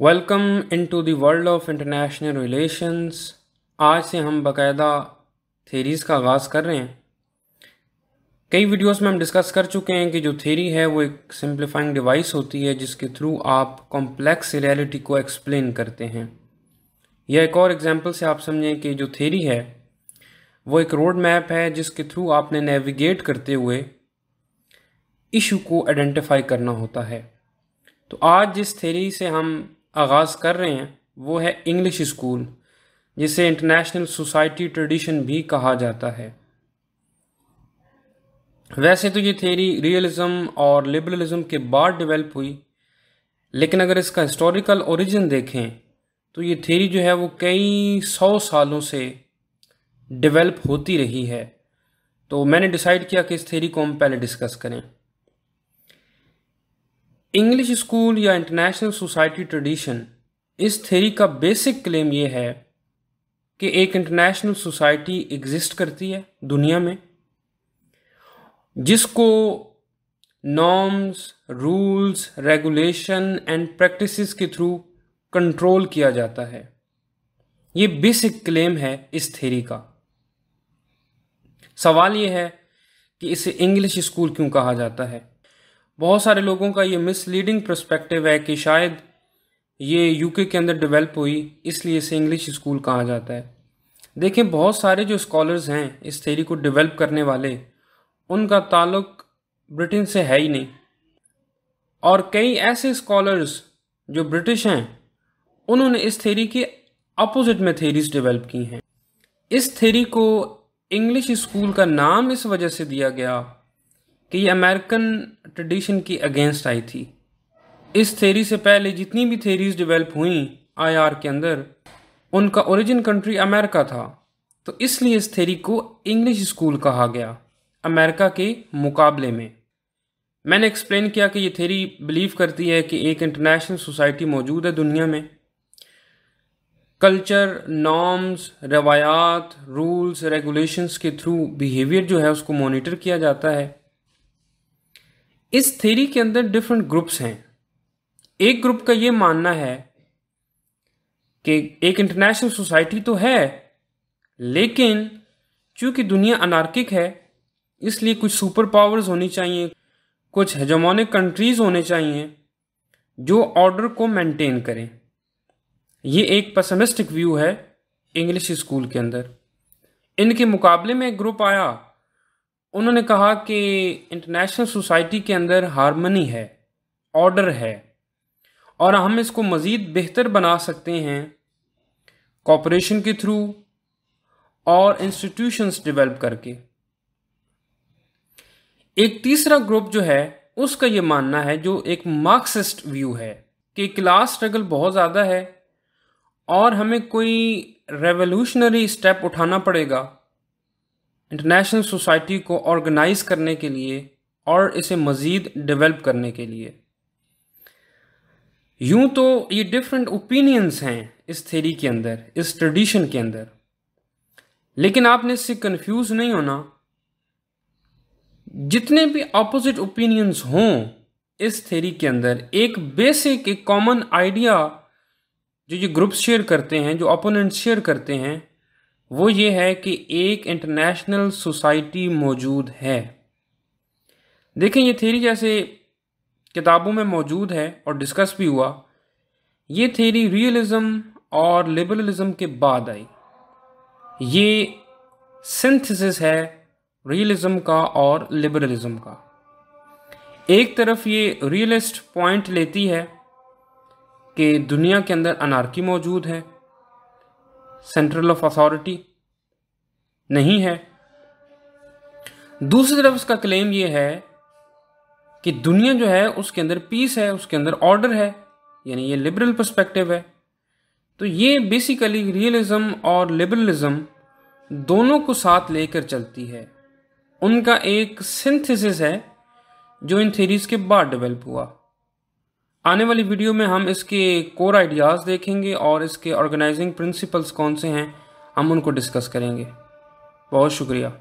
Welcome into the world of international relations. आज से हम बाकायदा थेरीज़ का आगाज़ कर रहे हैं। कई वीडियोस में हम डिस्कस कर चुके हैं कि जो थेरी है वो एक सिंप्लीफाइंग डिवाइस होती है जिसके थ्रू आप कॉम्प्लेक्स रियलिटी को एक्सप्लेन करते हैं। या एक और एग्जांपल से आप समझें कि जो थेरी है वो एक रोड मैप है जिसके थ्रू आपने नेविगेट करते हुए इशू को आइडेंटिफाई करना होता है। तो आज जिस थेरी से हम आगाज़ कर रहे हैं वो है इंग्लिश स्कूल, जिसे इंटरनेशनल सोसाइटी ट्रेडिशन भी कहा जाता है। वैसे तो ये थेरी रियलिज्म और लिबरलिज्म के बाद डेवलप हुई, लेकिन अगर इसका हिस्टोरिकल ओरिजिन देखें तो ये थेरी जो है वो कई 100 सालों से डेवलप होती रही है। तो मैंने डिसाइड किया कि इस थेरी को हम पहले डिस्कस करें। इंग्लिश स्कूल या इंटरनेशनल सोसाइटी ट्रेडिशन, इस थ्योरी का बेसिक क्लेम ये है कि एक इंटरनेशनल सोसाइटी एग्जिस्ट करती है दुनिया में जिसको norms, rules, regulation and practices के थ्रू कंट्रोल किया जाता है। ये बेसिक क्लेम है इस थ्योरी का। सवाल ये है कि इसे इंग्लिश स्कूल क्यों कहा जाता है। बहुत सारे लोगों का ये मिसलीडिंग पर्सपेक्टिव है कि शायद ये यूके के अंदर डेवलप हुई इसलिए इसे इंग्लिश स्कूल कहा जाता है। देखें, बहुत सारे जो स्कॉलर्स हैं इस थ्योरी को डेवलप करने वाले, उनका ताल्लुक ब्रिटेन से है ही नहीं। और कई ऐसे स्कॉलर्स जो ब्रिटिश हैं उन्होंने इस थ्योरी के अपोजिट में थ्योरीज डेवलप की हैं। इस थ्योरी को इंग्लिश स्कूल का नाम इस वजह से दिया गया कि ये अमेरिकन ट्रेडिशन की अगेंस्ट आई थी। इस थ्योरी से पहले जितनी भी थ्योरीज डेवलप हुई आईआर के अंदर, उनका ओरिजिन कंट्री अमेरिका था। तो इसलिए इस थ्योरी को इंग्लिश स्कूल कहा गया अमेरिका के मुकाबले में। मैंने एक्सप्लेन किया कि ये थ्योरी बिलीव करती है कि एक इंटरनेशनल सोसाइटी मौजूद है दुनिया में। कल्चर, नॉर्म्स, रवायात, रूल्स, रेगुलेशंस के थ्रू बिहेवियर जो है उसको मॉनिटर किया जाता है। इस थ्योरी के अंदर डिफरेंट ग्रुप्स हैं। एक ग्रुप का ये मानना है कि एक इंटरनेशनल सोसाइटी तो है, लेकिन चूंकि दुनिया अनार्किक है इसलिए कुछ सुपर पावर्स होनी चाहिए, कुछ हेजेमोनिक कंट्रीज होने चाहिए जो ऑर्डर को मेंटेन करें। ये एक पेसिमिस्टिक व्यू है इंग्लिश स्कूल के अंदर। इनके मुकाबले में एक ग्रुप आया, उन्होंने कहा कि इंटरनेशनल सोसाइटी के अंदर हार्मनी है, ऑर्डर है, और हम इसको मज़ीद बेहतर बना सकते हैं कॉपरेशन के थ्रू और इंस्टीट्यूशंस डेवलप करके। एक तीसरा ग्रुप जो है उसका ये मानना है, जो एक मार्क्सिस्ट व्यू है, कि क्लास स्ट्रगल बहुत ज़्यादा है और हमें कोई रेवोल्यूशनरी स्टेप उठाना पड़ेगा इंटरनेशनल सोसाइटी को ऑर्गेनाइज करने के लिए और इसे मज़ीद डेवलप करने के लिए। यूं तो ये डिफरेंट ओपिनियंस हैं इस थ्योरी के अंदर, इस ट्रेडिशन के अंदर, लेकिन आपने इससे कंफ्यूज नहीं होना। जितने भी ऑपोजिट ओपिनियंस हों इस थ्योरी के अंदर, एक बेसिक, एक कॉमन आइडिया जो ये ग्रुप्स शेयर करते हैं, जो ओपोनेंट्स शेयर करते हैं, वो ये है कि एक इंटरनेशनल सोसाइटी मौजूद है। देखें, ये थ्योरी जैसे किताबों में मौजूद है और डिस्कस भी हुआ, ये थ्योरी रियलिज्म और लिबरलिज्म के बाद आई। ये सिंथेसिस है रियलिज्म का और लिबरलिज्म का। एक तरफ ये रियलिस्ट पॉइंट लेती है कि दुनिया के अंदर अनार्की मौजूद है, सेंट्रल ऑफ अथॉरिटी नहीं है। दूसरी तरफ इसका क्लेम ये है कि दुनिया जो है उसके अंदर पीस है, उसके अंदर ऑर्डर है, यानी ये लिबरल पर्सपेक्टिव है। तो ये बेसिकली रियलिज्म और लिबरलिज्म दोनों को साथ लेकर चलती है। उनका एक सिंथेसिस है जो इन थ्योरीज के बाद डेवलप हुआ। आने वाली वीडियो में हम इसके कोर आइडियाज़ देखेंगे और इसके ऑर्गेनाइजिंग प्रिंसिपल्स कौन से हैं हम उनको डिस्कस करेंगे। बहुत शुक्रिया।